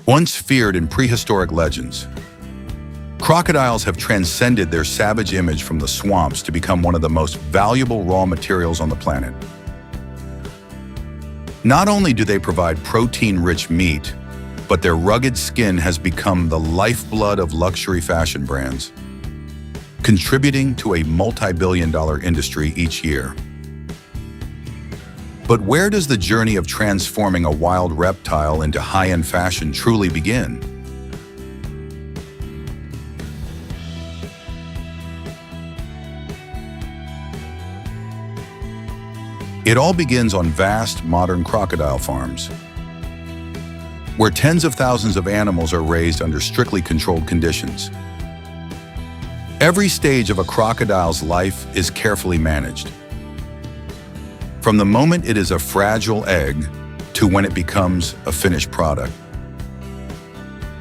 Once feared in prehistoric legends, crocodiles have transcended their savage image from the swamps to become one of the most valuable raw materials on the planet. Not only do they provide protein-rich meat, but their rugged skin has become the lifeblood of luxury fashion brands, contributing to a multi-billion-dollar industry each year. But where does the journey of transforming a wild reptile into high-end fashion truly begin? It all begins on vast, modern crocodile farms, where tens of thousands of animals are raised under strictly controlled conditions. Every stage of a crocodile's life is carefully managed, from the moment it is a fragile egg to when it becomes a finished product.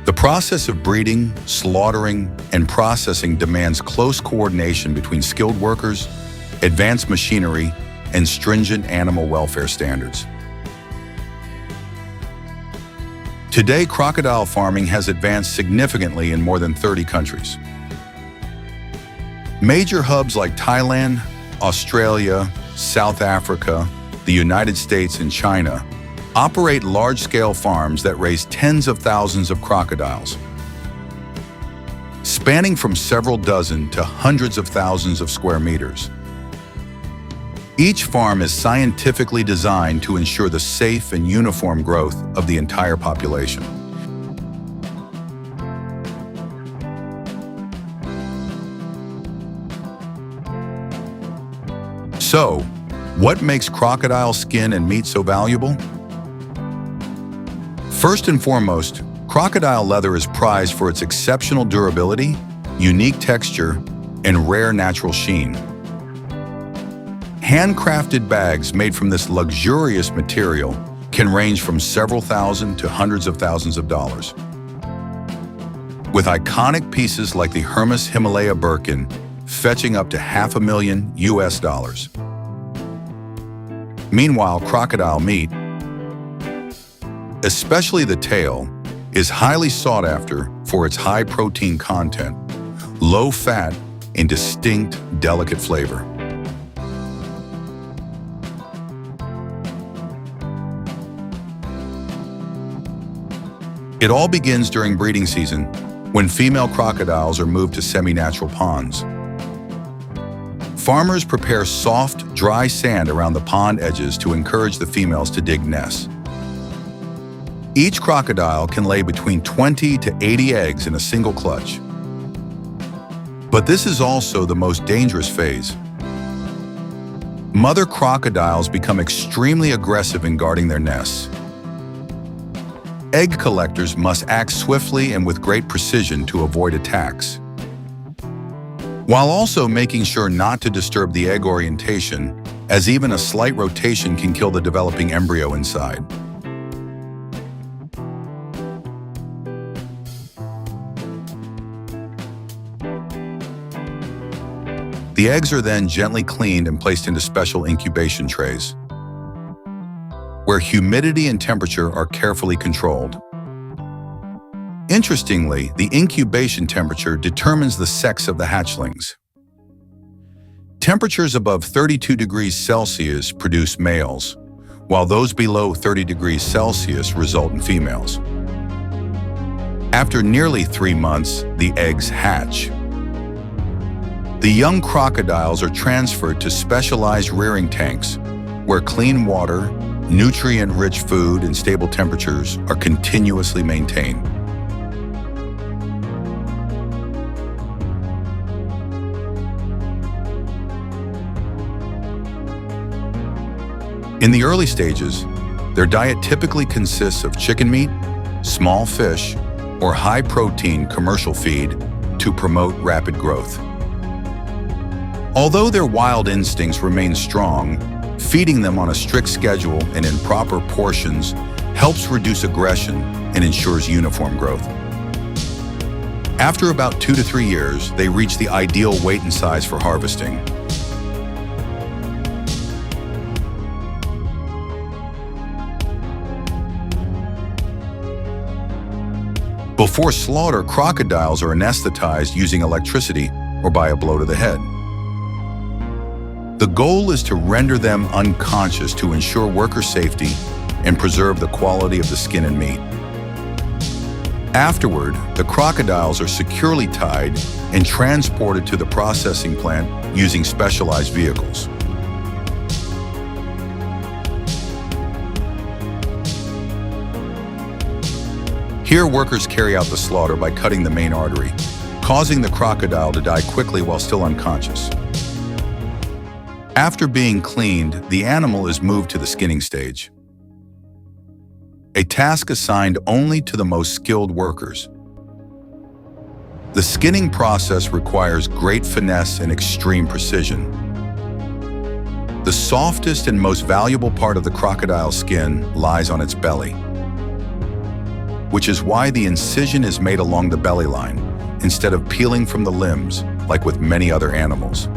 The process of breeding, slaughtering, and processing demands close coordination between skilled workers, advanced machinery, and stringent animal welfare standards. Today, crocodile farming has advanced significantly in more than 30 countries. Major hubs like Thailand, Australia, South Africa, the United States, and China operate large-scale farms that raise tens of thousands of crocodiles, spanning from several dozen to hundreds of thousands of square meters. Each farm is scientifically designed to ensure the safe and uniform growth of the entire population. So, what makes crocodile skin and meat so valuable? First and foremost, crocodile leather is prized for its exceptional durability, unique texture, and rare natural sheen. Handcrafted bags made from this luxurious material can range from several thousand to hundreds of thousands of dollars. With iconic pieces like the Hermes Himalaya Birkin fetching up to $500,000 US. Meanwhile, crocodile meat, especially the tail, is highly sought after for its high protein content, low fat, and distinct, delicate flavor. It all begins during breeding season, when female crocodiles are moved to semi-natural ponds. Farmers prepare soft, dry sand around the pond edges to encourage the females to dig nests. Each crocodile can lay between 20 to 80 eggs in a single clutch. But this is also the most dangerous phase. Mother crocodiles become extremely aggressive in guarding their nests. Egg collectors must act swiftly and with great precision to avoid attacks, while also making sure not to disturb the egg orientation, as even a slight rotation can kill the developing embryo inside. The eggs are then gently cleaned and placed into special incubation trays, where humidity and temperature are carefully controlled. Interestingly, the incubation temperature determines the sex of the hatchlings. Temperatures above 32 degrees Celsius produce males, while those below 30 degrees Celsius result in females. After nearly 3 months, the eggs hatch. The young crocodiles are transferred to specialized rearing tanks, where clean water, nutrient-rich food, and stable temperatures are continuously maintained. In the early stages, their diet typically consists of chicken meat, small fish, or high-protein commercial feed to promote rapid growth. Although their wild instincts remain strong, feeding them on a strict schedule and in proper portions helps reduce aggression and ensures uniform growth. After about 2 to 3 years, they reach the ideal weight and size for harvesting. Before slaughter, crocodiles are anesthetized using electricity or by a blow to the head. The goal is to render them unconscious to ensure worker safety and preserve the quality of the skin and meat. Afterward, the crocodiles are securely tied and transported to the processing plant using specialized vehicles. Here, workers carry out the slaughter by cutting the main artery, causing the crocodile to die quickly while still unconscious. After being cleaned, the animal is moved to the skinning stage, a task assigned only to the most skilled workers. The skinning process requires great finesse and extreme precision. The softest and most valuable part of the crocodile skin lies on its belly, which is why the incision is made along the belly line instead of peeling from the limbs like with many other animals.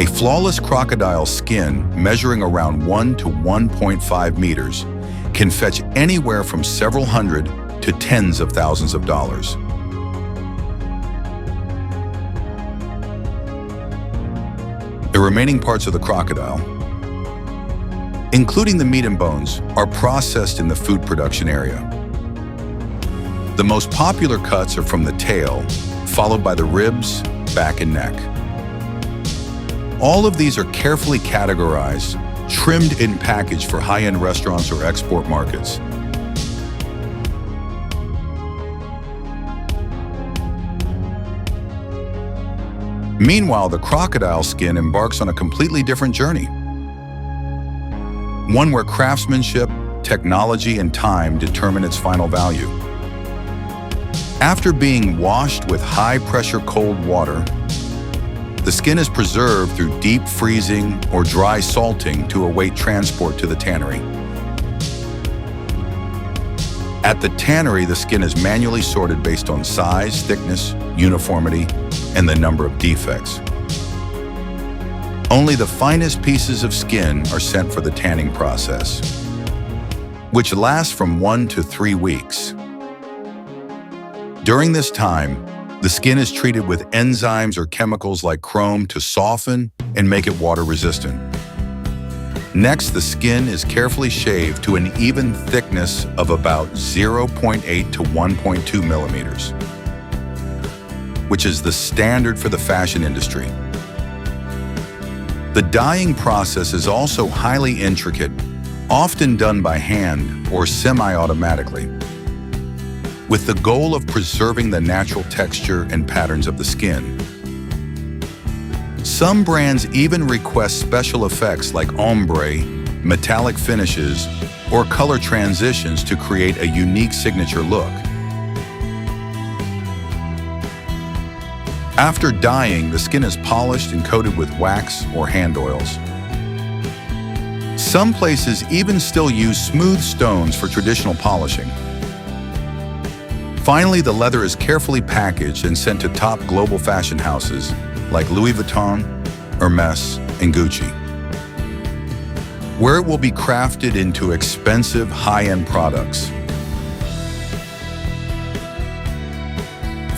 A flawless crocodile skin measuring around 1 to 1.5 meters can fetch anywhere from several hundred to tens of thousands of dollars. The remaining parts of the crocodile, including the meat and bones, are processed in the food production area. The most popular cuts are from the tail, followed by the ribs, back, and neck. All of these are carefully categorized, trimmed and packaged for high-end restaurants or export markets. Meanwhile, the crocodile skin embarks on a completely different journey. One where craftsmanship, technology, and time determine its final value. After being washed with high-pressure cold water, the skin is preserved through deep freezing or dry salting to await transport to the tannery. At the tannery, the skin is manually sorted based on size, thickness, uniformity, and the number of defects. Only the finest pieces of skin are sent for the tanning process, which lasts from 1 to 3 weeks. During this time, the skin is treated with enzymes or chemicals like chrome to soften and make it water-resistant. Next, the skin is carefully shaved to an even thickness of about 0.8 to 1.2 millimeters, which is the standard for the fashion industry. The dyeing process is also highly intricate, often done by hand or semi-automatically, with the goal of preserving the natural texture and patterns of the skin. Some brands even request special effects like ombre, metallic finishes, or color transitions to create a unique signature look. After dyeing, the skin is polished and coated with wax or hand oils. Some places even still use smooth stones for traditional polishing. Finally, the leather is carefully packaged and sent to top global fashion houses like Louis Vuitton, Hermes, and Gucci, where it will be crafted into expensive, high-end products.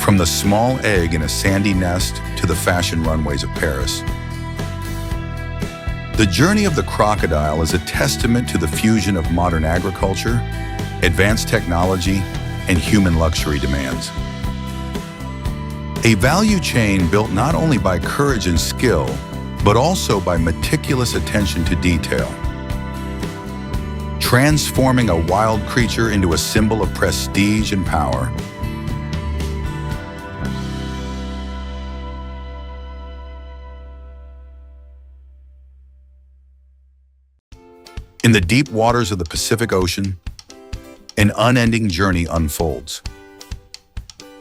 From the small egg in a sandy nest to the fashion runways of Paris. The journey of the crocodile is a testament to the fusion of modern agriculture, advanced technology, and human luxury demands. A value chain built not only by courage and skill, but also by meticulous attention to detail, transforming a wild creature into a symbol of prestige and power. In the deep waters of the Pacific Ocean, an unending journey unfolds.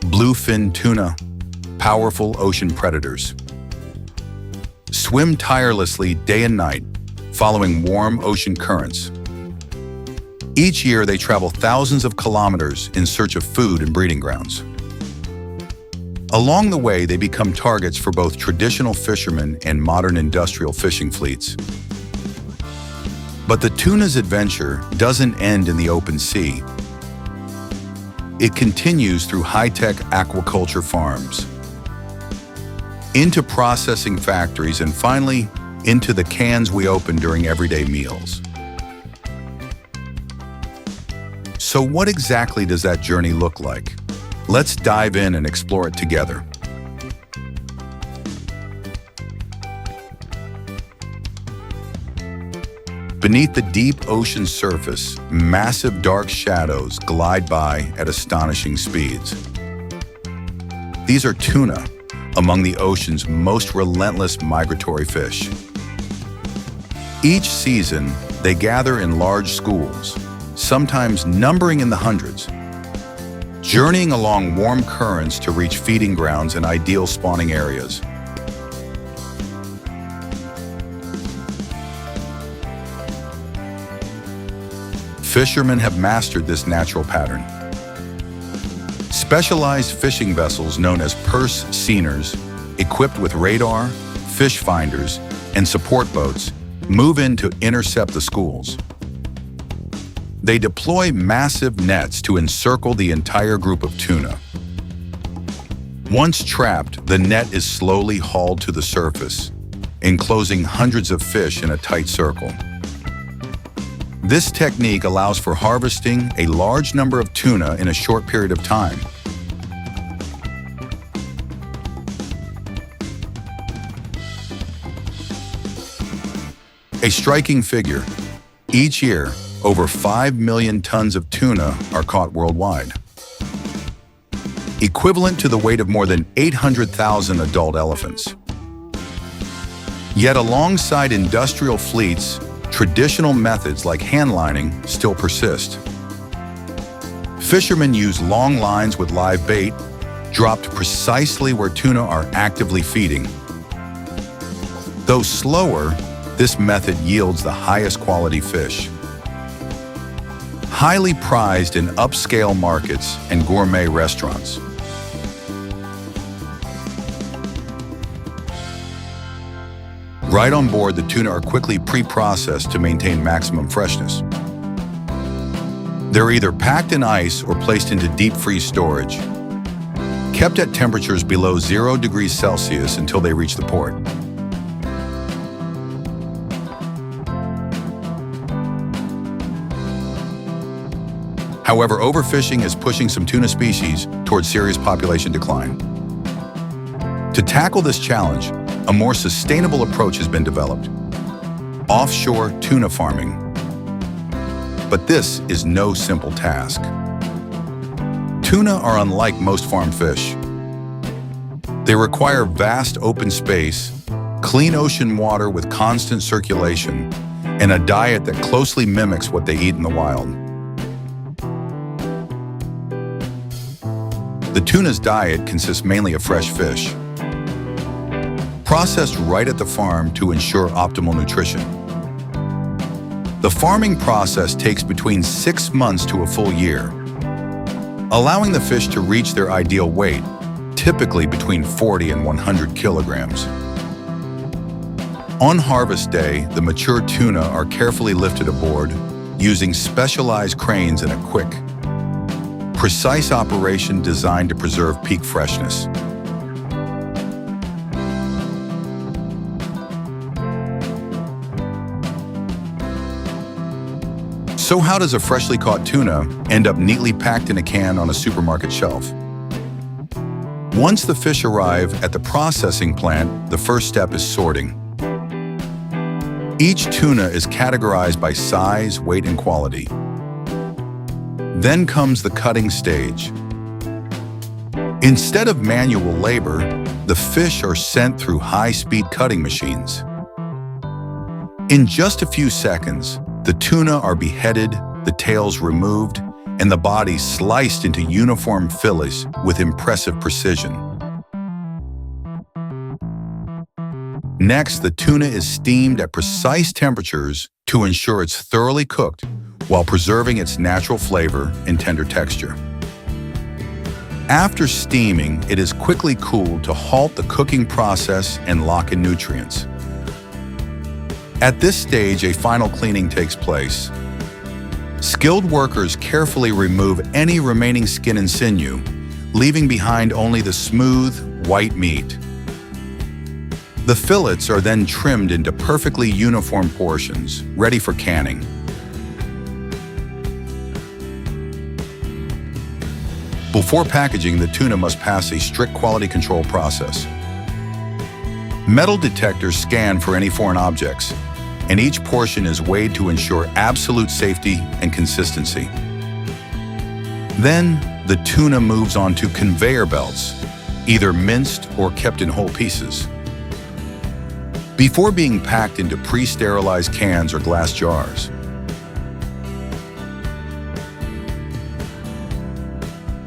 Bluefin tuna, powerful ocean predators, swim tirelessly day and night, following warm ocean currents. Each year, they travel thousands of kilometers in search of food and breeding grounds. Along the way, they become targets for both traditional fishermen and modern industrial fishing fleets. But the tuna's adventure doesn't end in the open sea. It continues through high-tech aquaculture farms, into processing factories, and finally, into the cans we open during everyday meals. So what exactly does that journey look like? Let's dive in and explore it together. Beneath the deep ocean surface, massive dark shadows glide by at astonishing speeds. These are tuna, among the ocean's most relentless migratory fish. Each season, they gather in large schools, sometimes numbering in the hundreds, journeying along warm currents to reach feeding grounds and ideal spawning areas. Fishermen have mastered this natural pattern. Specialized fishing vessels known as purse seiners, equipped with radar, fish finders, and support boats, move in to intercept the schools. They deploy massive nets to encircle the entire group of tuna. Once trapped, the net is slowly hauled to the surface, enclosing hundreds of fish in a tight circle. This technique allows for harvesting a large number of tuna in a short period of time. A striking figure. Each year, over 5 million tons of tuna are caught worldwide, equivalent to the weight of more than 800,000 adult elephants. Yet alongside industrial fleets, traditional methods like hand lining still persist. Fishermen use long lines with live bait, dropped precisely where tuna are actively feeding. Though slower, this method yields the highest quality fish. Highly prized in upscale markets and gourmet restaurants. Right on board, the tuna are quickly pre-processed to maintain maximum freshness. They're either packed in ice or placed into deep freeze storage, kept at temperatures below 0 degrees Celsius until they reach the port. However, overfishing is pushing some tuna species towards serious population decline. To tackle this challenge, a more sustainable approach has been developed: offshore tuna farming. But this is no simple task. Tuna are unlike most farm fish. They require vast open space, clean ocean water with constant circulation, and a diet that closely mimics what they eat in the wild. The tuna's diet consists mainly of fresh fish, processed right at the farm to ensure optimal nutrition. The farming process takes between 6 months to a full year, allowing the fish to reach their ideal weight, typically between 40 and 100 kilograms. On harvest day, the mature tuna are carefully lifted aboard using specialized cranes in a quick, precise operation designed to preserve peak freshness. So how does a freshly caught tuna end up neatly packed in a can on a supermarket shelf? Once the fish arrive at the processing plant, the first step is sorting. Each tuna is categorized by size, weight, and quality. Then comes the cutting stage. Instead of manual labor, the fish are sent through high-speed cutting machines. In just a few seconds, the tuna are beheaded, the tails removed, and the bodies sliced into uniform fillets with impressive precision. Next, the tuna is steamed at precise temperatures to ensure it's thoroughly cooked while preserving its natural flavor and tender texture. After steaming, it is quickly cooled to halt the cooking process and lock in nutrients. At this stage, a final cleaning takes place. Skilled workers carefully remove any remaining skin and sinew, leaving behind only the smooth, white meat. The fillets are then trimmed into perfectly uniform portions, ready for canning. Before packaging, the tuna must pass a strict quality control process. Metal detectors scan for any foreign objects, and each portion is weighed to ensure absolute safety and consistency. Then, the tuna moves on to conveyor belts, either minced or kept in whole pieces, before being packed into pre-sterilized cans or glass jars.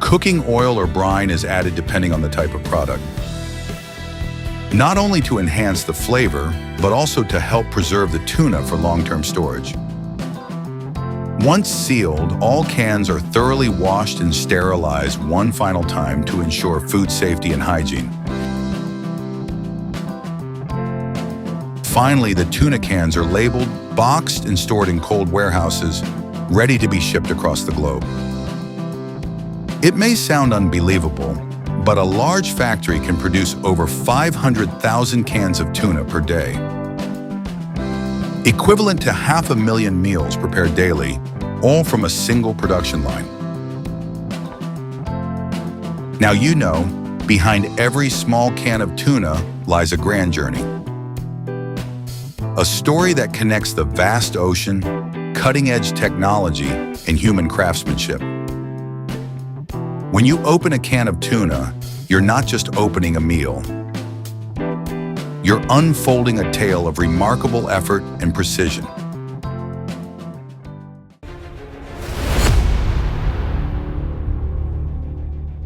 Cooking oil or brine is added depending on the type of product, not only to enhance the flavor, but also to help preserve the tuna for long-term storage. Once sealed, all cans are thoroughly washed and sterilized one final time to ensure food safety and hygiene. Finally, the tuna cans are labeled, boxed, and stored in cold warehouses, ready to be shipped across the globe. It may sound unbelievable, but a large factory can produce over 500,000 cans of tuna per day, equivalent to 500,000 meals prepared daily, all from a single production line. Now you know, behind every small can of tuna lies a grand journey. A story that connects the vast ocean, cutting-edge technology, and human craftsmanship. When you open a can of tuna, you're not just opening a meal. You're unfolding a tale of remarkable effort and precision.